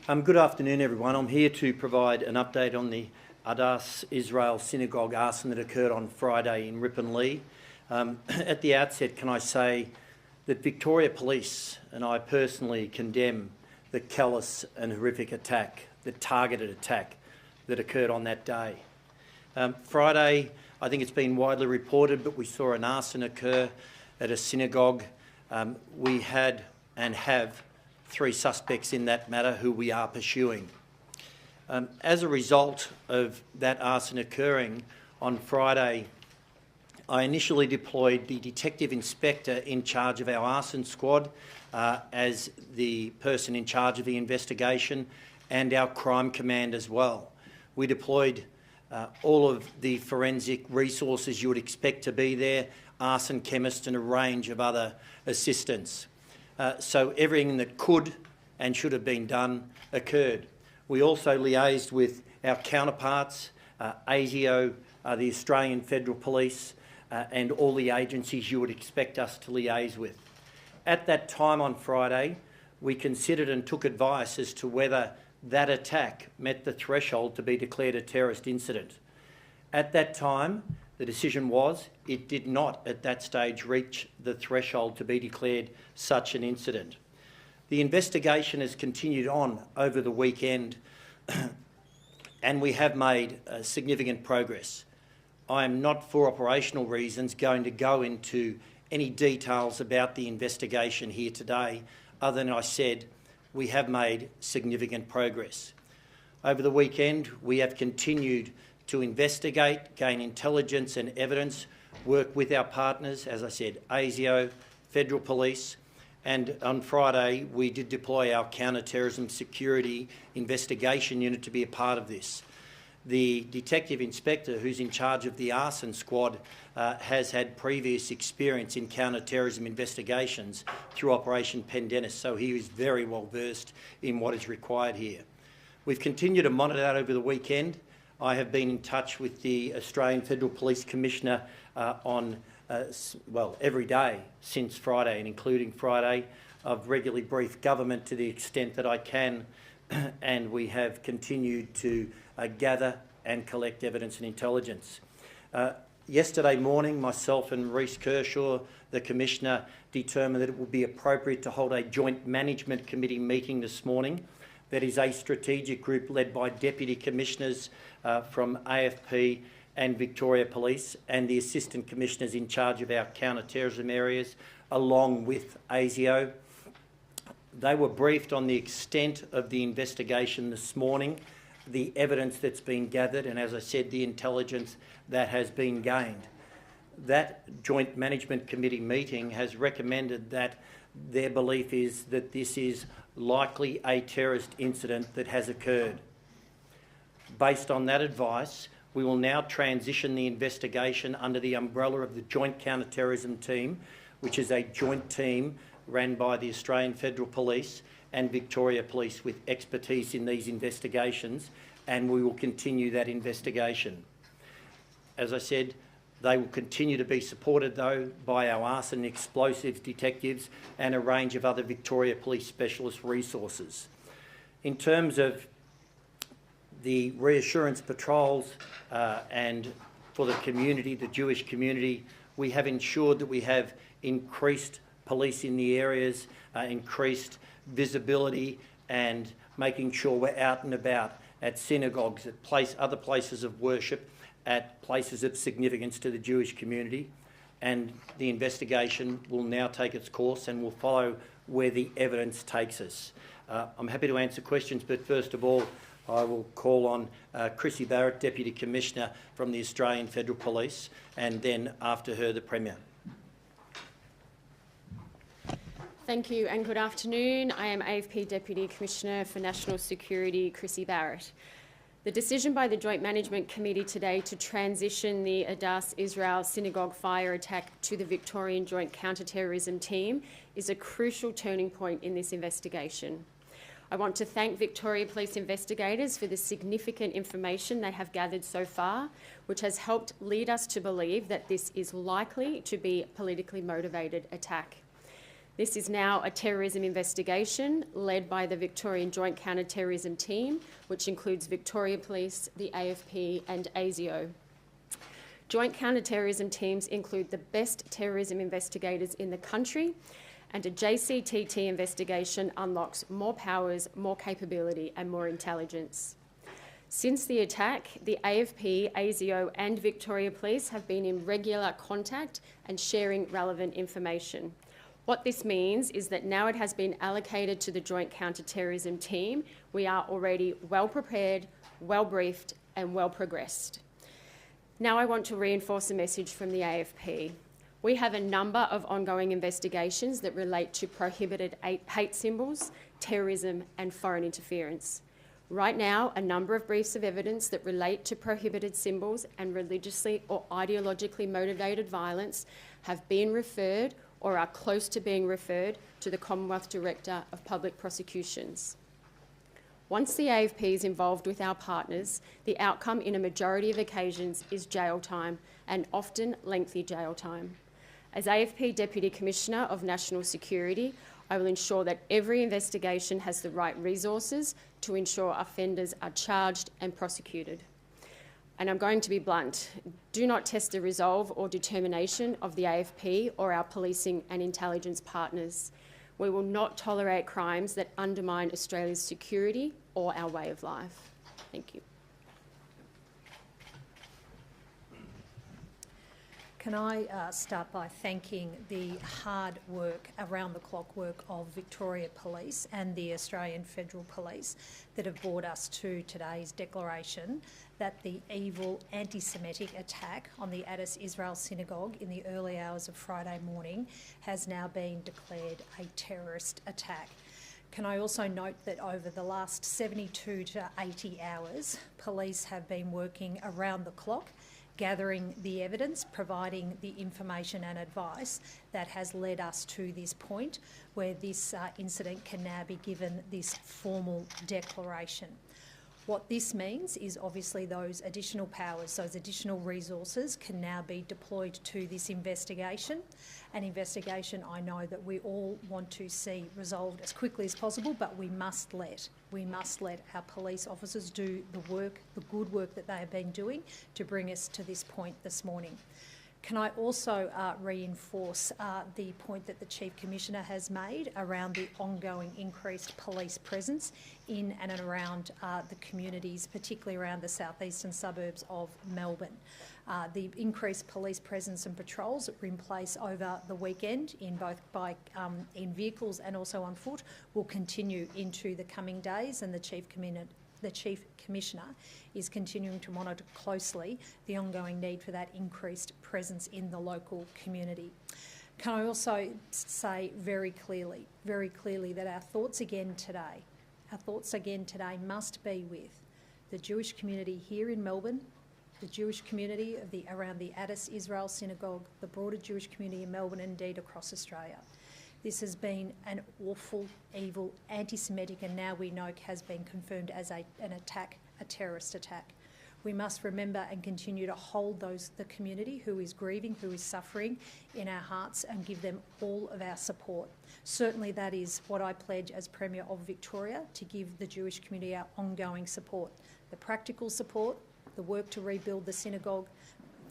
Good afternoon, everyone. I'm here to provide an update on the Israel Synagogue arson that occurred on Friday in Ripponlea. At the outset, can I say that Victoria Police and I personally condemn the callous and horrific attack, the targeted attack that occurred on that day. Friday, I think it's been widely reported, but we saw an arson occur at a synagogue. We had and have 3 suspects in that matter who we are pursuing. As a result of that arson occurring on Friday, I initially deployed the detective inspector in charge of our arson squad as the person in charge of the investigation, and our crime command as well. We deployed all of the forensic resources you would expect to be there, arson chemists and a range of other assistants. So everything that could and should have been done occurred. We also liaised with our counterparts, ASIO, the Australian Federal Police, and all the agencies you would expect us to liaise with. At that time on Friday, we considered and took advice as to whether that attack met the threshold to be declared a terrorist incident. At that time, the decision was it did not at that stage reach the threshold to be declared such an incident. The investigation has continued on over the weekend and we have made significant progress. I am not, for operational reasons, going to go into any details about the investigation here today, other than I said we have made significant progress. Over the weekend, we have continued to investigate, gain intelligence and evidence, work with our partners, as I said, ASIO, Federal Police, and on Friday we did deploy our counter-terrorism security investigation unit to be a part of this. The detective inspector who's in charge of the arson squad has had previous experience in counter-terrorism investigations through Operation Pendennis, so he is very well versed in what is required here. We've continued to monitor that over the weekend. I have been in touch with the Australian Federal Police Commissioner every day since Friday, and including Friday. I've regularly briefed government to the extent that I can, and we have continued to gather and collect evidence and intelligence. Yesterday morning, myself and Reece Kershaw, the Commissioner, determined that it would be appropriate to hold a joint management committee meeting this morning. That is a strategic group led by Deputy Commissioners from AFP and Victoria Police and the Assistant Commissioners in charge of our counter-terrorism areas, along with ASIO. They were briefed on the extent of the investigation this morning, the evidence that's been gathered, and as I said, the intelligence that has been gained. That Joint Management Committee meeting has recommended that their belief is that this is likely a terrorist incident that has occurred. Based on that advice, we will now transition the investigation under the umbrella of the Joint Counter-Terrorism Team, which is a joint team ran by the Australian Federal Police and Victoria Police with expertise in these investigations, and we will continue that investigation. As I said, they will continue to be supported, though, by our arson and explosives detectives and a range of other Victoria Police specialist resources. In terms of the reassurance patrols and for the community, the Jewish community, we have ensured that we have increased police in the areas, increased visibility, and making sure we're out and about at synagogues, at other places of worship, at places of significance to the Jewish community. And the investigation will now take its course and will follow where the evidence takes us. I'm happy to answer questions, but first of all, I will call on Chrissy Barrett, Deputy Commissioner from the Australian Federal Police, and then after her, the Premier. Thank you and good afternoon. I am AFP Deputy Commissioner for National Security, Chrissy Barrett. The decision by the Joint Management Committee today to transition the Israel Synagogue fire attack to the Victorian Joint Counter-Terrorism Team is a crucial turning point in this investigation. I want to thank Victoria Police investigators for the significant information they have gathered so far, which has helped lead us to believe that this is likely to be a politically motivated attack. This is now a terrorism investigation led by the Victorian Joint Counter-Terrorism Team, which includes Victoria Police, the AFP and ASIO. Joint counter-terrorism teams include the best terrorism investigators in the country, and a JCTT investigation unlocks more powers, more capability and more intelligence. Since the attack, the AFP, ASIO and Victoria Police have been in regular contact and sharing relevant information. What this means is that now it has been allocated to the Joint Counter-Terrorism Team. We are already well prepared, well briefed and well progressed. Now I want to reinforce a message from the AFP. We have a number of ongoing investigations that relate to prohibited hate symbols, terrorism and foreign interference. Right now, a number of briefs of evidence that relate to prohibited symbols and religiously or ideologically motivated violence have been referred or are close to being referred to the Commonwealth Director of Public Prosecutions. Once the AFP is involved with our partners, the outcome in a majority of occasions is jail time, and often lengthy jail time. As AFP Deputy Commissioner of National Security, I will ensure that every investigation has the right resources to ensure offenders are charged and prosecuted. And I'm going to be blunt. Do not test the resolve or determination of the AFP or our policing and intelligence partners. We will not tolerate crimes that undermine Australia's security or our way of life. Thank you. Can I start by thanking the hard work, around-the-clock work of Victoria Police and the Australian Federal Police that have brought us to today's declaration that the evil anti-Semitic attack on the Addis Israel Synagogue in the early hours of Friday morning has now been declared a terrorist attack. Can I also note that over the last 72 to 80 hours, police have been working around the clock, gathering the evidence, providing the information and advice that has led us to this point where this incident can now be given this formal declaration. What this means is obviously those additional powers, those additional resources can now be deployed to this investigation, an investigation I know that we all want to see resolved as quickly as possible, but we must let our police officers do the work, the good work that they have been doing to bring us to this point this morning. Can I also reinforce the point that the Chief Commissioner has made around the ongoing increased police presence in and around the communities, particularly around the southeastern suburbs of Melbourne. The increased police presence and patrols that were in place over the weekend in both in vehicles and also on foot will continue into the coming days, and the Chief Commissioner is continuing to monitor closely the ongoing need for that increased presence in the local community. Can I also say very clearly that our thoughts again today must be with the Jewish community here in Melbourne, the Jewish community around the Addis Israel Synagogue, the broader Jewish community in Melbourne and indeed across Australia. This has been an awful, evil, anti-Semitic, and now we know has been confirmed as an attack, a terrorist attack. We must remember and continue to hold the community who is grieving, who is suffering, in our hearts and give them all of our support. Certainly that is what I pledge as Premier of Victoria, to give the Jewish community our ongoing support. The practical support, the work to rebuild the synagogue,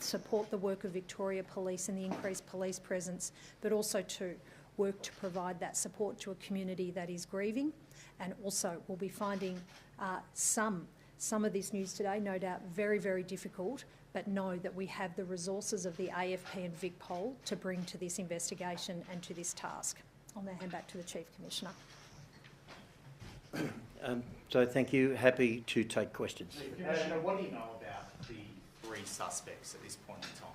support the work of Victoria Police and the increased police presence, but also to work to provide that support to a community that is grieving. And also we'll be finding some of this news today, no doubt very, very difficult, but know that we have the resources of the AFP and VicPol to bring to this investigation and to this task. I'll now hand back to the Chief Commissioner. So thank you. Happy to take questions. Commissioner, what do you know about the 3 suspects at this point in time?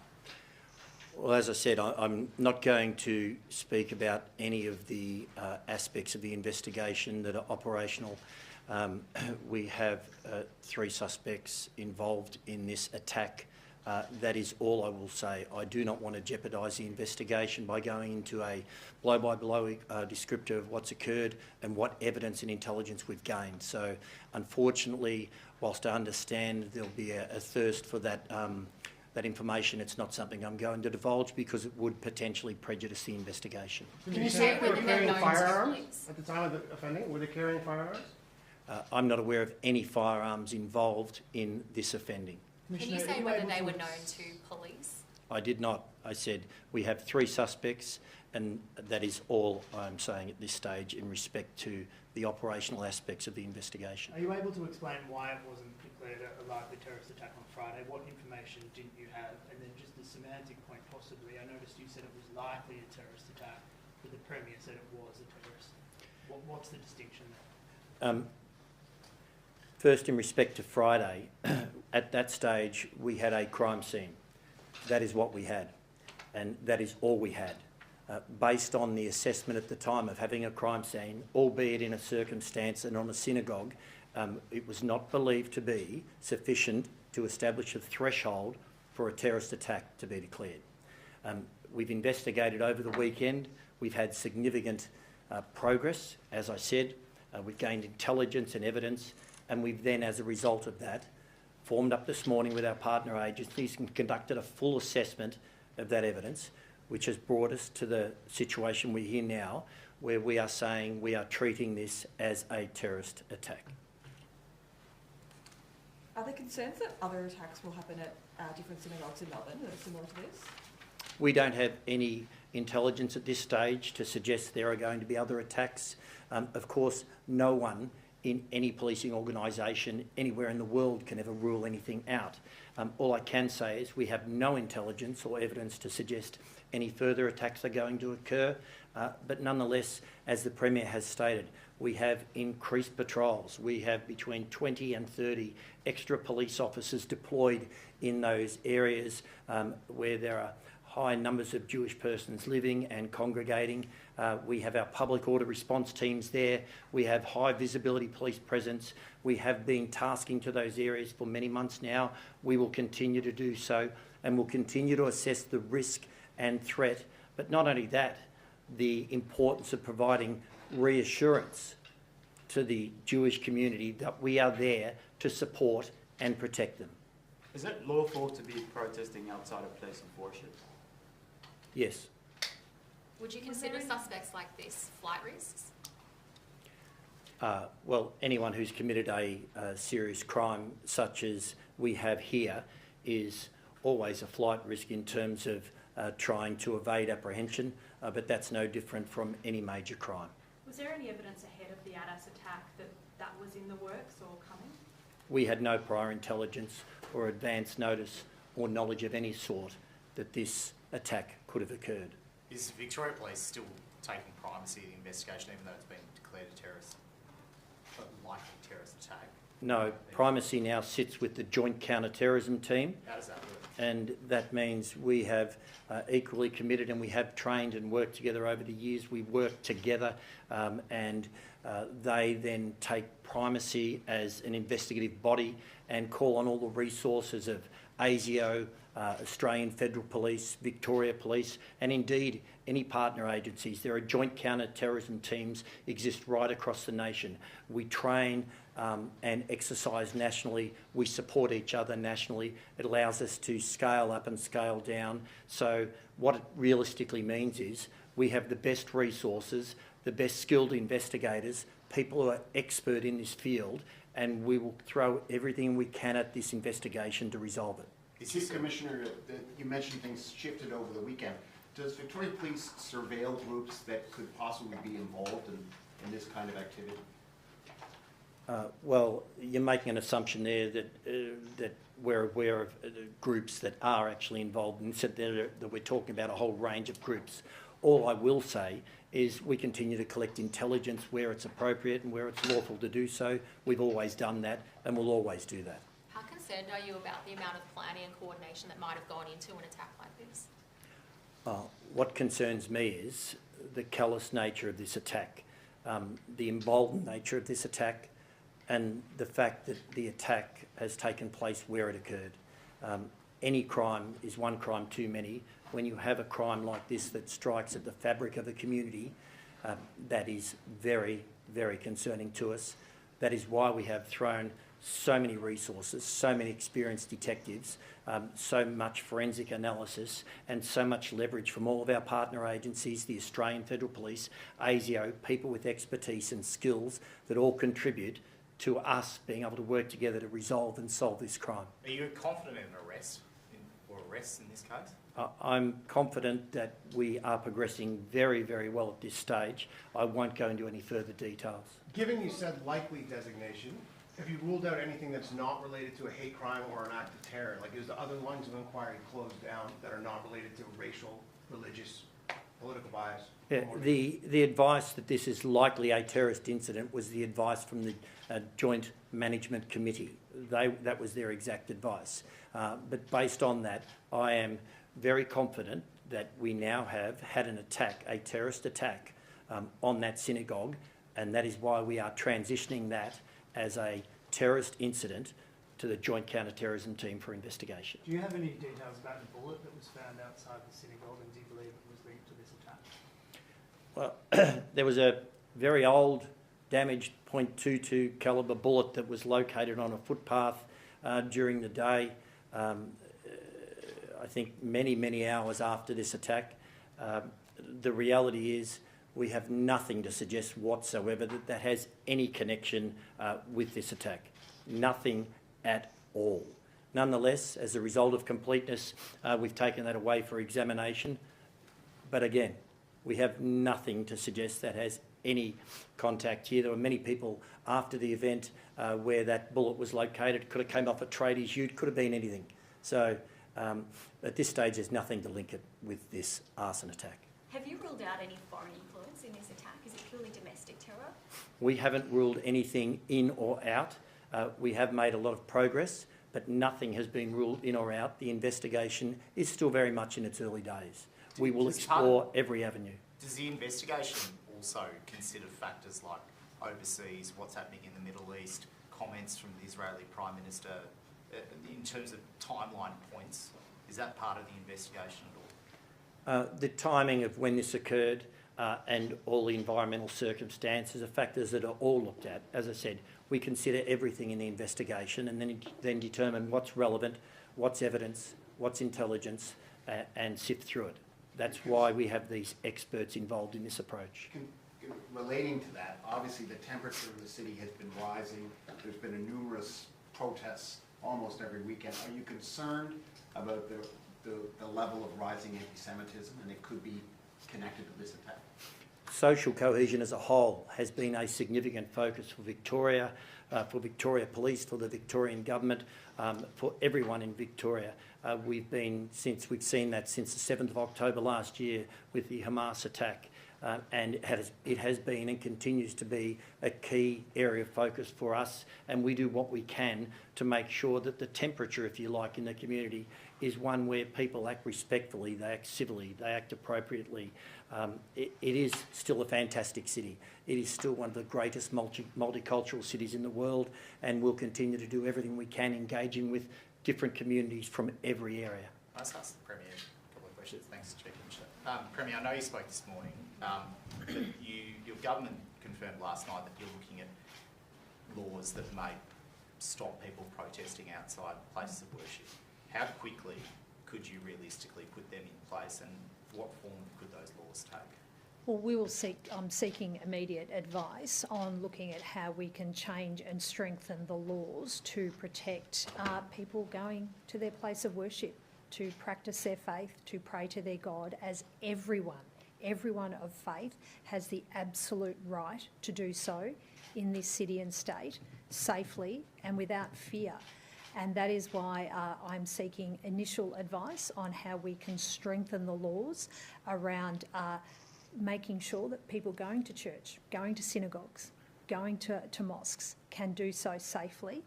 Well, as I said, I'm not going to speak about any of the aspects of the investigation that are operational. We have 3 suspects involved in this attack. That is all I will say. I do not want to jeopardise the investigation by going into a blow-by-blow descriptor of what's occurred and what evidence and intelligence we've gained. So, unfortunately, whilst I understand there'll be a thirst for that that information. It's not something I'm going to divulge because it would potentially prejudice the investigation. Can you say they were carrying firearms at the time of the offending? Were they carrying firearms? I'm not aware of any firearms involved in this offending. Can you say whether they were known to police? I did not. I said we have 3 suspects, and that is all I'm saying at this stage in respect to the operational aspects of the investigation. Are you able to explain why it wasn't declared a likely terrorist attack on Friday? What information didn't you have? And then just the semantic point possibly, I noticed you said it was likely a terrorist attack, but the Premier said it was a terrorist. What's the distinction there? First, in respect to Friday, at that stage we had a crime scene. That is what we had, and that is all we had. Based on the assessment at the time of having a crime scene, albeit in a circumstance and on a synagogue, it was not believed to be sufficient to establish a threshold for a terrorist attack to be declared. We've investigated over the weekend. We've had significant progress, as I said. We've gained intelligence and evidence, and we've then, as a result of that, formed up this morning with our partner agencies and conducted a full assessment of that evidence, which has brought us to the situation we're in now, where we are saying we are treating this as a terrorist attack. Are there concerns that other attacks will happen at different synagogues in Melbourne that are similar to this? We don't have any intelligence at this stage to suggest there are going to be other attacks. Of course, no one in any policing organisation anywhere in the world can ever rule anything out. All I can say is we have no intelligence or evidence to suggest any further attacks are going to occur, but nonetheless, as the Premier has stated, we have increased patrols. We have between 20 and 30 extra police officers deployed in those areas where there are high numbers of Jewish persons living and congregating. We have our public order response teams there. We have high visibility police presence. We have been tasking to those areas for many months now. We will continue to do so, and we'll continue to assess the risk and threat. But not only that, the importance of providing reassurance to the Jewish community that we are there to support and protect them. Is it lawful to be protesting outside a place of worship? Yes. Would you consider suspects like this flight risks? Well, anyone who's committed a serious crime such as we have here is always a flight risk in terms of trying to evade apprehension, but that's no different from any major crime. Was there any evidence ahead of the Adas attack that was in the works or coming? We had no prior intelligence or advance notice or knowledge of any sort that this attack could have occurred. Is Victoria Police still taking primacy in the investigation, even though it's been declared a likely terrorist attack? No, primacy now sits with the Joint Counter-Terrorism team. How does that work? And that means we have equally committed, and we have trained and worked together over the years. We work together and they then take primacy as an investigative body and call on all the resources of ASIO, Australian Federal Police, Victoria Police, and indeed any partner agencies. There are joint counter-terrorism teams exist right across the nation. We train and exercise nationally. We support each other nationally. It allows us to scale up and scale down. So what it realistically means is we have the best resources, the best skilled investigators, people who are expert in this field, and we will throw everything we can at this investigation to resolve it. Chief Commissioner, you mentioned things shifted over the weekend. Does Victoria Police surveil groups that could possibly be involved in this kind of activity? Well, you're making an assumption there that we're aware of groups that are actually involved, and said that we're talking about a whole range of groups. All I will say is we continue to collect intelligence where it's appropriate and where it's lawful to do so. We've always done that, and we'll always do that. How concerned are you about the amount of planning and coordination that might have gone into an attack like this? What concerns me is the callous nature of this attack, the emboldened nature of this attack, and the fact that the attack has taken place where it occurred. Any crime is one crime too many. When you have a crime like this that strikes at the fabric of a community, that is very, very concerning to us. That is why we have thrown so many resources, so many experienced detectives, so much forensic analysis and so much leverage from all of our partner agencies, the Australian Federal Police, ASIO, people with expertise and skills that all contribute to us being able to work together to resolve and solve this crime. Are you confident in arrests in this case? I'm confident that we are progressing very, very well at this stage. I won't go into any further details. Given you said likely designation, have you ruled out anything that's not related to a hate crime or an act of terror? Like, is the other lines of inquiry closed down that are not related to racial, religious, political bias? Yeah, the advice that this is likely a terrorist incident was the advice from the Joint Management Committee. That was their exact advice. But based on that, I am very confident that we now have had an attack, a terrorist attack, on that synagogue, and that is why we are transitioning that as a terrorist incident to the Joint Counter-Terrorism Team for investigation. Do you have any details about the bullet that was found outside the synagogue, and do you believe it was linked to this attack? Well, there was a very old, damaged .22 calibre bullet that was located on a footpath during the day. I think many hours after this attack. The reality is we have nothing to suggest whatsoever that that has any connection with this attack. Nothing at all. Nonetheless, as a result of completeness, we've taken that away for examination. But again, we have nothing to suggest that has any contact here. There were many people after the event where that bullet was located. Could have came off a tradies ute, could have been anything. So at this stage, there's nothing to link it with this arson attack. Have you ruled out any foreign influence in this attack? Is it purely domestic terror? We haven't ruled anything in or out. We have made a lot of progress, but nothing has been ruled in or out. The investigation is still very much in its early days. We will explore every avenue. Does the investigation also consider factors like overseas, what's happening in the Middle East, comments from the Israeli Prime Minister, in terms of timeline points? Is that part of the investigation at all? The timing of when this occurred and all the environmental circumstances are factors that are all looked at. As I said, we consider everything in the investigation and then determine what's relevant, what's evidence, what's intelligence, and sift through it. That's why we have these experts involved in this approach. Relating to that, obviously the temperature of the city has been rising. There's been numerous protests almost every weekend. Are you concerned about the level of rising anti-Semitism, and it could be connected to this attack? Social cohesion as a whole has been a significant focus for Victoria Police, for the Victorian government, for everyone in Victoria. We've seen that since the 7th of October last year with the Hamas attack. And it has been and continues to be a key area of focus for us, and we do what we can to make sure that the temperature, if you like, in the community is one where people act respectfully, they act civilly, they act appropriately. It is still a fantastic city. It is still one of the greatest multicultural cities in the world, and we'll continue to do everything we can engaging with different communities from every area. I just asked the Premier a couple of questions. Thanks, Chief Minister. Premier, I know you spoke this morning. Your government confirmed last night that you're looking at laws that may stop people protesting outside places of worship. How quickly could you realistically put them in place, and what form could those laws take? Well, we will I'm seeking immediate advice on looking at how we can change and strengthen the laws to protect people going to their place of worship, to practice their faith, to pray to their God, as everyone of faith has the absolute right to do so in this city and state, safely and without fear. And that is why I'm seeking initial advice on how we can strengthen the laws around making sure that people going to church, going to synagogues, going to mosques can do so safely.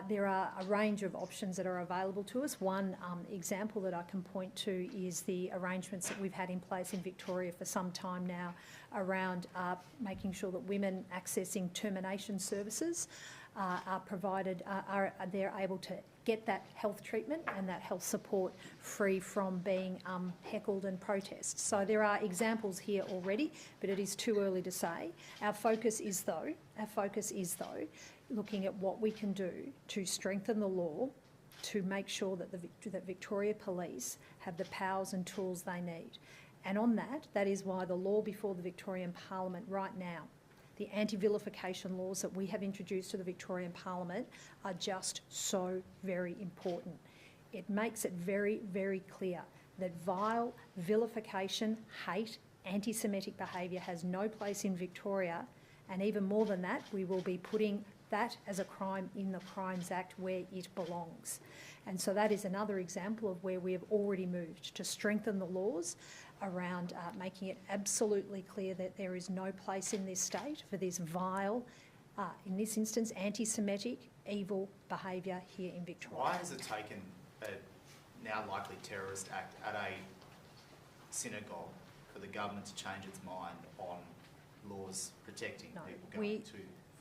There are a range of options that are available to us. One example that I can point to is the arrangements that we've had in place in Victoria for some time now around making sure that women accessing termination services are provided, they're able to get that health treatment and that health support free from being heckled and protest. So there are examples here already, but it is too early to say. Our focus is though, looking at what we can do to strengthen the law to make sure that that Victoria Police have the powers and tools they need. And on that is why the law before the Victorian Parliament right now, the anti-vilification laws that we have introduced to the Victorian Parliament, are just so very important. It makes it very, very clear that vile vilification, hate, anti-Semitic behaviour has no place in Victoria, and even more than that, we will be putting that as a crime in the Crimes Act where it belongs. And so that is another example of where we have already moved to strengthen the laws around making it absolutely clear that there is no place in this state for this vile, in this instance, anti-Semitic, evil behaviour here in Victoria. Why has it taken a now likely terrorist act at a synagogue for the government to change its mind on laws protecting people going to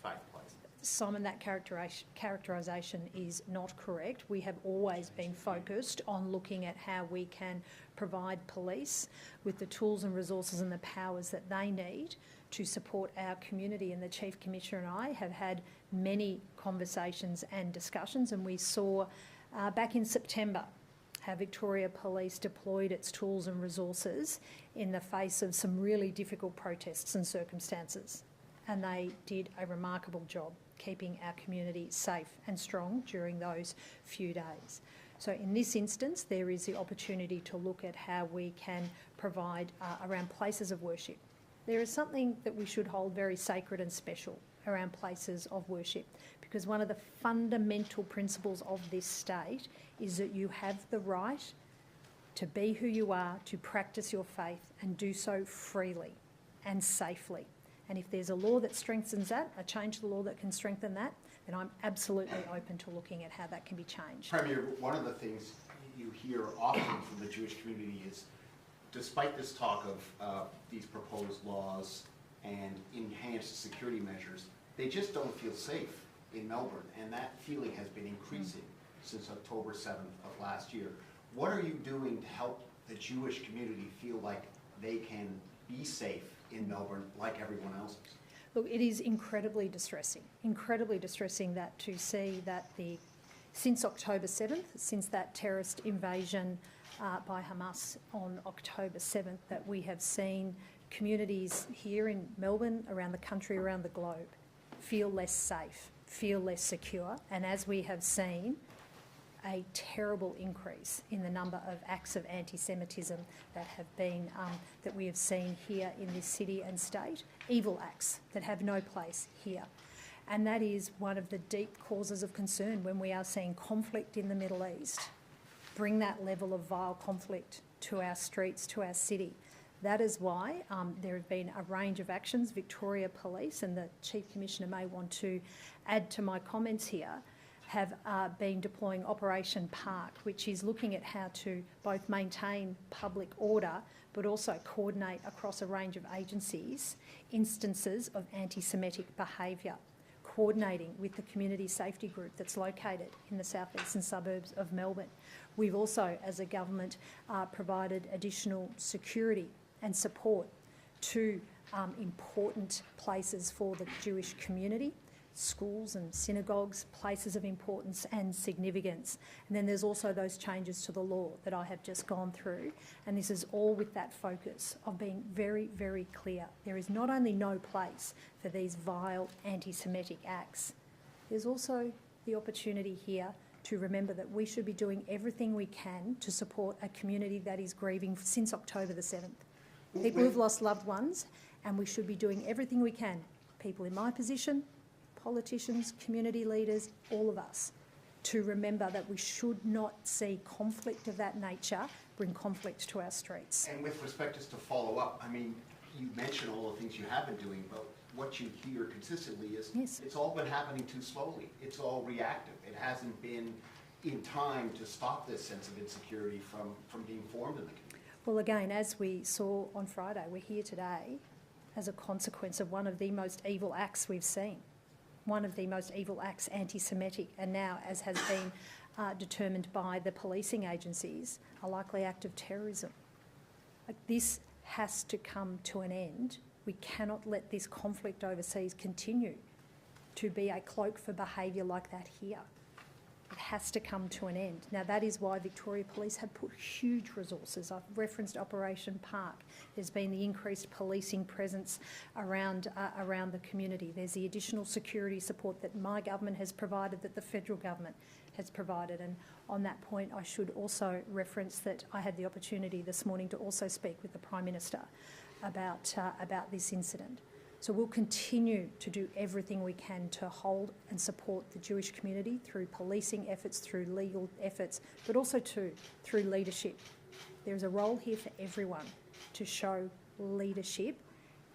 faith places? Simon, that characterisation is not correct. We have always been focused on looking at how we can provide police with the tools and resources and the powers that they need to support our community. And the Chief Commissioner and I have had many conversations and discussions, and we saw back in September how Victoria Police deployed its tools and resources in the face of some really difficult protests and circumstances. And they did a remarkable job keeping our community safe and strong during those few days. So in this instance, there is the opportunity to look at how we can provide around places of worship. There is something that we should hold very sacred and special around places of worship, because one of the fundamental principles of this state is that you have the right to be who you are, to practice your faith, and do so freely and safely. And if there's a law that strengthens that, a change to the law that can strengthen that, then I'm absolutely open to looking at how that can be changed. Premier, one of the things you hear often from the Jewish community is, despite this talk of these proposed laws and enhanced security measures, they just don't feel safe in Melbourne, and that feeling has been increasing since October 7th of last year. What are you doing to help the Jewish community feel like they can be safe in Melbourne like everyone else is? Look, it is incredibly distressing that to see that since October 7th, since that terrorist invasion by Hamas on October 7th, that we have seen communities here in Melbourne, around the country, around the globe, feel less safe, feel less secure, and as we have seen, a terrible increase in the number of acts of anti-Semitism that have been that we have seen here in this city and state, evil acts that have no place here. And that is one of the deep causes of concern when we are seeing conflict in the Middle East. Bring that level of vile conflict to our streets, to our city. That is why there have been a range of actions. Victoria Police, and the Chief Commissioner may want to add to my comments here, have been deploying Operation Park, which is looking at how to both maintain public order but also coordinate across a range of agencies instances of anti-Semitic behaviour, coordinating with the community safety group that's located in the southeastern suburbs of Melbourne. We've also, as a government, provided additional security and support to important places for the Jewish community, schools and synagogues, places of importance and significance. And then there's also those changes to the law that I have just gone through, and this is all with that focus of being very, very clear. There is not only no place for these vile anti-Semitic acts, there's also the opportunity here to remember that we should be doing everything we can to support a community that is grieving since October the 7th. People who've lost loved ones, and we should be doing everything we can, people in my position, politicians, community leaders, all of us, to remember that we should not see conflict of that nature bring conflict to our streets. And with respect, just to follow up, I mean, you mentioned all the things you have been doing, but what you hear consistently is it's all been happening too slowly. It's all reactive. It hasn't been in time to stop this sense of insecurity from being formed in the community. Well, again, as we saw on Friday, we're here today as a consequence of one of the most evil acts we've seen. One of the most evil acts, anti-Semitic, and now, as has been determined by the policing agencies, a likely act of terrorism. Like, this has to come to an end. We cannot let this conflict overseas continue. to be a cloak for behaviour like that here. It has to come to an end. Now, that is why Victoria Police have put huge resources. I've referenced Operation Park. There's been the increased policing presence around the community. There's the additional security support that my government has provided, that the federal government has provided. And on that point, I should also reference that I had the opportunity this morning to also speak with the Prime Minister about this incident. So we'll continue to do everything we can to hold and support the Jewish community through policing efforts, through legal efforts, but also through leadership. There is a role here for everyone to show leadership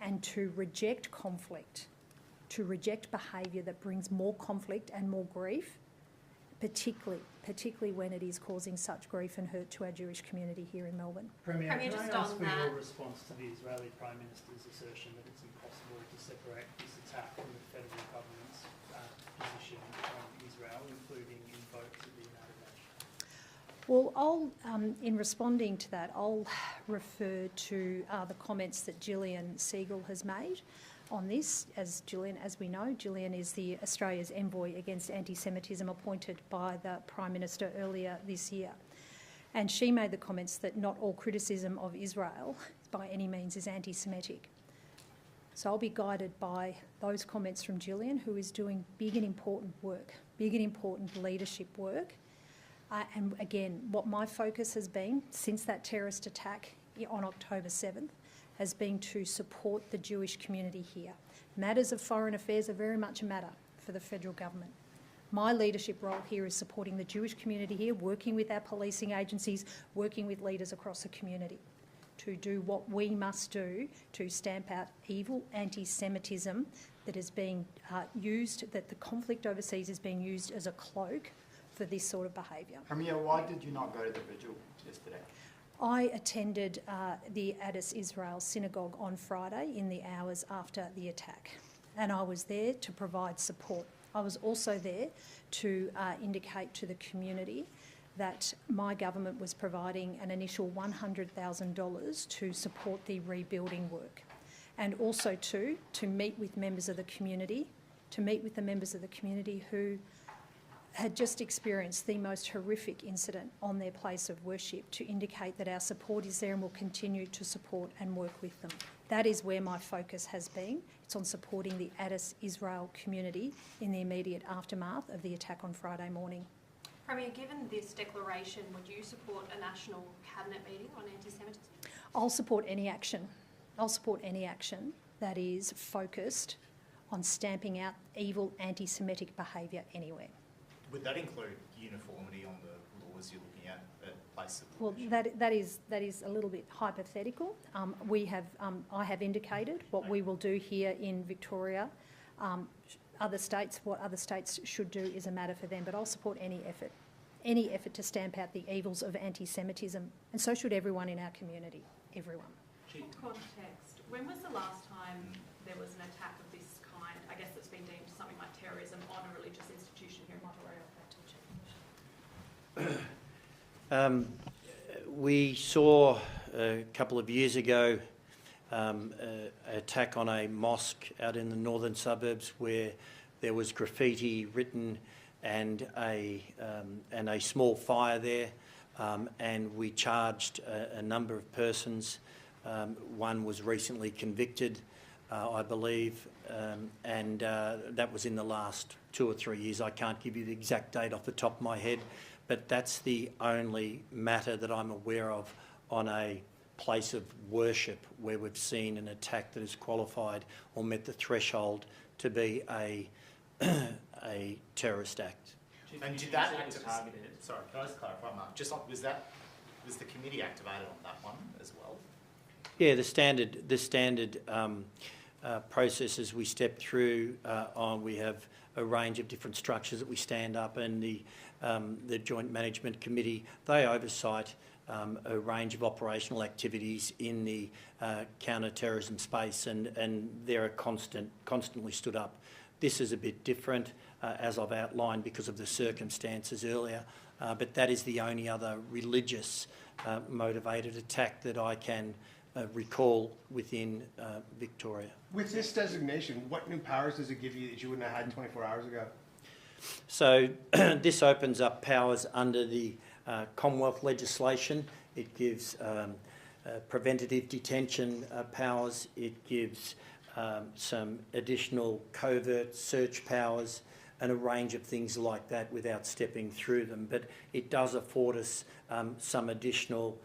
and to reject conflict, to reject behaviour that brings more conflict and more grief, particularly when it is causing such grief and hurt to our Jewish community here in Melbourne. Premier, Premier, can just I ask on for that- your response to the Israeli Prime Minister's assertion that it's impossible to separate this attack from the federal government's position on Israel, including in votes of the United Nations? Well, in responding to that, I'll refer to the comments that Gillian Siegel has made on this. As we know, Gillian is Australia's envoy against anti-Semitism appointed by the Prime Minister earlier this year. And she made the comments that not all criticism of Israel by any means is anti-Semitic. So I'll be guided by those comments from Gillian, who is doing big and important work, big and important leadership work. And again, what my focus has been since that terrorist attack on October 7th has been to support the Jewish community here. Matters of foreign affairs are very much a matter for the federal government. My leadership role here is supporting the Jewish community here, working with our policing agencies, working with leaders across the community to do what we must do to stamp out evil anti-Semitism that is being used, that the conflict overseas is being used as a cloak for this sort of behaviour. Premier, why did you not go to the vigil yesterday? I attended the Addis Israel Synagogue on Friday in the hours after the attack, and I was there to provide support. I was also there to indicate to the community that my government was providing an initial $100,000 to support the rebuilding work, and also to meet with members of the community, who had just experienced the most horrific incident on their place of worship, to indicate that our support is there and will continue to support and work with them. That is where my focus has been. It's on supporting the Addis Israel community in the immediate aftermath of the attack on Friday morning. Premier, given this declaration, would you support a national cabinet meeting on anti-Semitism? I'll support any action. That is focused on stamping out evil anti-Semitic behaviour anywhere. Would that include uniformity on the laws you're looking at place of Well, worship? that is a little bit hypothetical. I have indicated what we will do here in Victoria. What other states should do is a matter for them, but I'll support any effort to stamp out the evils of anti-Semitism, and so should everyone in our community, everyone. In context, when was the last time there was an attack of this kind, I guess that's been deemed something like terrorism, on a religious institution here in Monterey? We saw a couple of years ago an attack on a mosque out in the northern suburbs where there was graffiti written and a small fire there, and we charged a number of persons. One was recently convicted, I believe, and that was in the last 2 or 3 years. I can't give you the exact date off the top of my head, but that's the only matter that I'm aware of on a place of worship where we've seen an attack that has qualified or met the threshold to be a terrorist act. And did that targeted? Sorry, can I just clarify, Mark? Was the committee activated on that one as well? Yeah, the standard processes we step through we have a range of different structures that we stand up, and the Joint Management Committee, they oversight a range of operational activities in the counter-terrorism space, and they're constantly stood up. This is a bit different, as I've outlined, because of the circumstances earlier, but that is the only other religious motivated attack that I can recall within Victoria. With this designation, what new powers does it give you that you wouldn't have had 24 hours ago? So this opens up powers under the Commonwealth legislation. It gives preventative detention powers. It gives some additional covert search powers and a range of things like that without stepping through them. But it does afford us some additional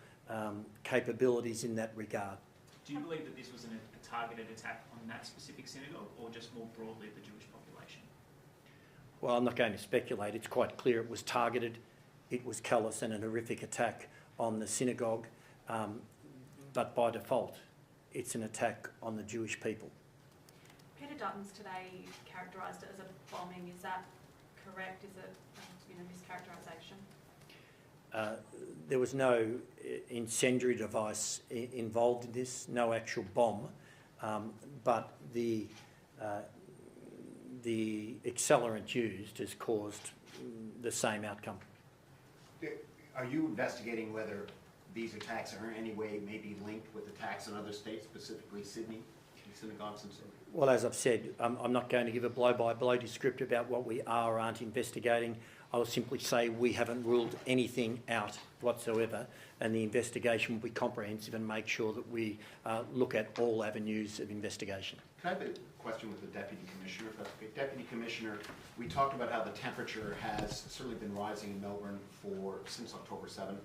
capabilities in that regard. Do you believe that this was a targeted attack on that specific synagogue or just more broadly the Jewish population? Well, I'm not going to speculate. It's quite clear it was targeted. It was callous and an horrific attack on the synagogue. But by default, it's an attack on the Jewish people. Peter Dutton's today characterised it as a bombing. Is that correct? Is it mischaracterisation? There was no incendiary device involved in this, no actual bomb, but the accelerant used has caused the same outcome. Are you investigating whether these attacks are in any way maybe linked with attacks in other states, specifically Sydney, synagogues and so on? Well, as I've said, I'm not going to give a blow-by-blow description about what we are or aren't investigating. I will simply say we haven't ruled anything out whatsoever, and the investigation will be comprehensive and make sure that we look at all avenues of investigation. Can I have a question with the Deputy Commissioner, if that's okay? Deputy Commissioner, we talked about how the temperature has certainly been rising in Melbourne since October 7th.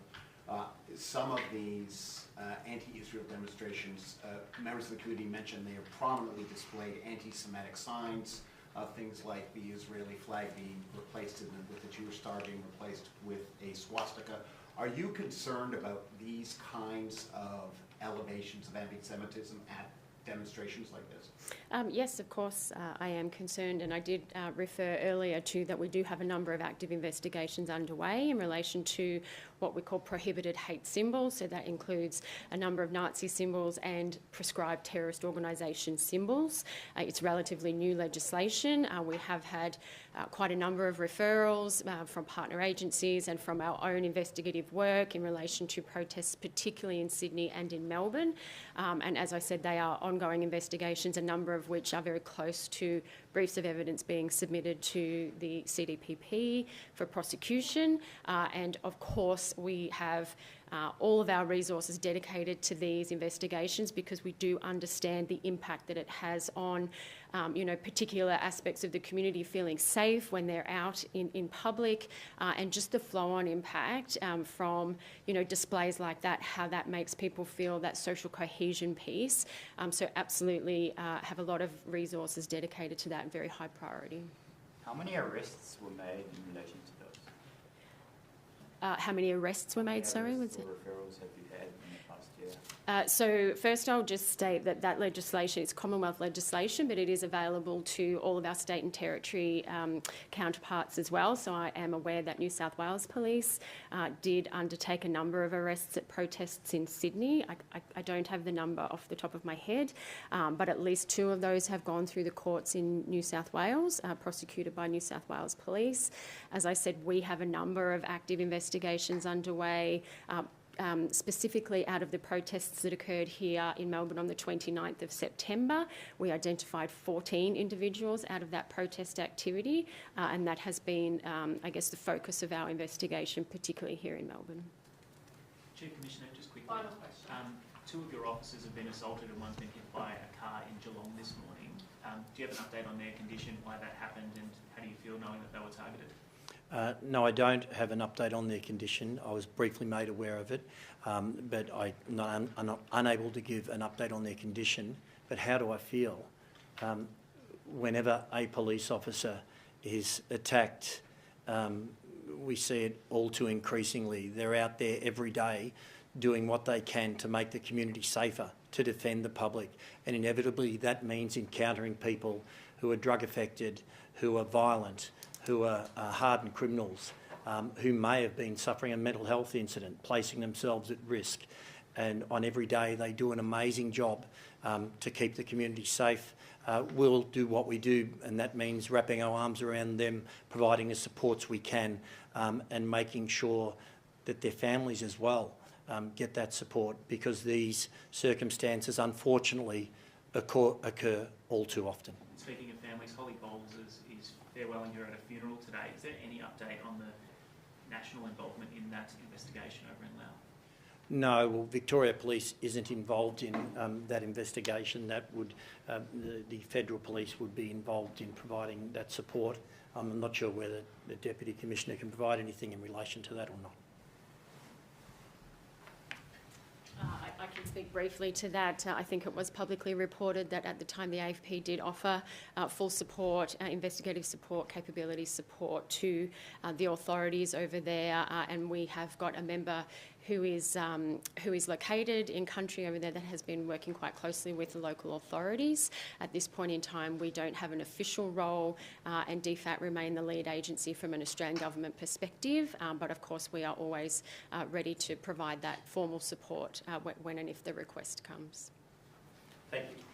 Some of these anti-Israel demonstrations, members of the committee mentioned they have prominently displayed anti-Semitic signs, things like the Israeli flag being replaced with the Jewish star being replaced with a swastika. Are you concerned about these kinds of elevations of anti-Semitism at demonstrations like this? Yes, of course, I am concerned, and I did refer earlier to that we do have a number of active investigations underway in relation to what we call prohibited hate symbols. So that includes a number of Nazi symbols and prescribed terrorist organisation symbols. It's relatively new legislation. We have had quite a number of referrals from partner agencies and from our own investigative work in relation to protests, particularly in Sydney and in Melbourne. And as I said, they are ongoing investigations, a number of which are very close to briefs of evidence being submitted to the CDPP for prosecution. And of course, we have all of our resources dedicated to these investigations because we do understand the impact that it has on particular aspects of the community feeling safe when they're out in public, and just the flow-on impact from displays like that, how that makes people feel that social cohesion piece. So absolutely have a lot of resources dedicated to that and very high priority. How many arrests were made in relation to those? How many arrests were made, sorry? Was it? Referrals have you had in the past year? So first I'll just state that legislation is Commonwealth legislation, but it is available to all of our state and territory counterparts as well. So I am aware that New South Wales Police did undertake a number of arrests at protests in Sydney. I don't have the number off the top of my head, but at least 2 of those have gone through the courts in New South Wales, prosecuted by New South Wales Police. As I said, we have a number of active investigations underway, specifically out of the protests that occurred here in Melbourne on the 29th of September. We identified 14 individuals out of that protest activity, and that has been, the focus of our investigation, particularly here in Melbourne. Chief Commissioner, just quickly. Final question. 2 of your officers have been assaulted and one's been hit by a car in Geelong this morning. Do you have an update on their condition, why that happened, and how do you feel knowing that they were targeted? No, I don't have an update on their condition. I was briefly made aware of it, but I'm not unable to give an update on their condition. But how do I feel? Whenever a police officer is attacked, we see it all too increasingly. They're out there every day doing what they can to make the community safer, to defend the public, and inevitably that means encountering people who are drug affected, who are violent, who are hardened criminals, who may have been suffering a mental health incident, placing themselves at risk. And on every day they do an amazing job to keep the community safe. We'll do what we do, and that means wrapping our arms around them, providing the supports we can, and making sure that their families as well get that support, because these circumstances unfortunately occur all too often. Speaking of families, Holly Bowles is farewelling her at a funeral today. Is there any update on the national involvement in that investigation over in Laos? No, well, Victoria Police isn't involved in that investigation. That would the Federal Police would be involved in providing that support. I'm not sure whether the Deputy Commissioner can provide anything in relation to that or not. I can speak briefly to that. I think it was publicly reported that at the time the AFP did offer full support, investigative support, capability support to the authorities over there, and we have got a member who is located in country over there that has been working quite closely with the local authorities. At this point in time, we don't have an official role, and DFAT remain the lead agency from an Australian government perspective, but of course we are always ready to provide that formal support when and if the request comes. Thank you.